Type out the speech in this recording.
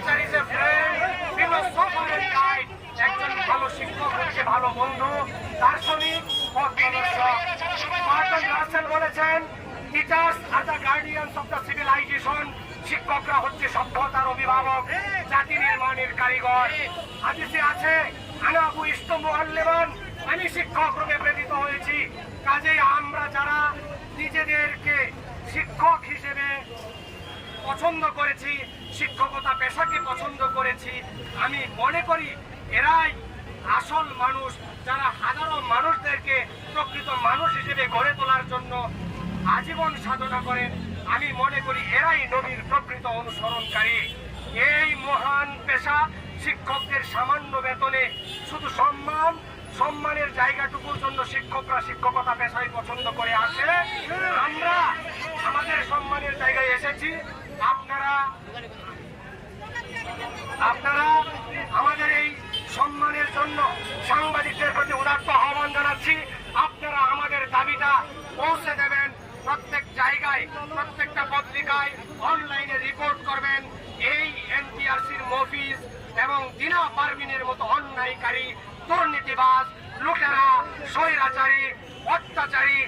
Teacher is a friend, philosopher and guide. একজন ভালো শিক্ষক হচ্ছে ভালো বন্ধু, দার্শনিক, পথ প্রদর্শক। বার্টন রাসেল বলেছেন, teachers are the guardians of the civilisation. শিক্ষকরা হচ্ছে সভ্যতার অভিভাবক, জাতি নির্মাণের কারিগর। হাদিসে আছে, আনা আবু ইস্তু মুআল্লিমান, আমি শিক্ষক রূপে প্রেরিত হয়েছি। কাজেই আমরা যারা নিজেদেরকে শিক্ষক হিসেবে পছন্দ করেছি, শিক্ষকতা পেশাকে পছন্দ করেছি, আমি মনে করি এরাই আসল মানুষ, যারা হাজারো মানুষদেরকে প্রকৃত মানুষ হিসেবে গড়ে তোলার জন্য আজীবন সাধনা করেন। আমি মনে করি এরাই নবীর প্রকৃত অনুসরণকারী। এই মহান পেশা শিক্ষকদের সামান্য বেতনে শুধু সম্মানের জায়গাটুকুর জন্য শিক্ষকরা শিক্ষকতা পেশায় পছন্দ করে আসে। আমরা আমাদের সম্মানের জায়গায় এসেছি। আপনারা আমাদের এই সম্মানের জন্য সাংবাদিকদের প্রতি উদাত্ত আহ্বান জানাচ্ছি। আপনারা আমাদের দাবিটা পৌঁছে দেবেন, প্রত্যেক জায়গায়, প্রত্যেকটা পত্রিকায়, অনলাইনে রিপোর্ট করবেন। এই এনটিআরসির মফিজ এবং দিনা পারভিনের মতো অন্যায়কারী, দুর্নীতিবাজ, লুটেরা, স্বৈরাচারী, অত্যাচারী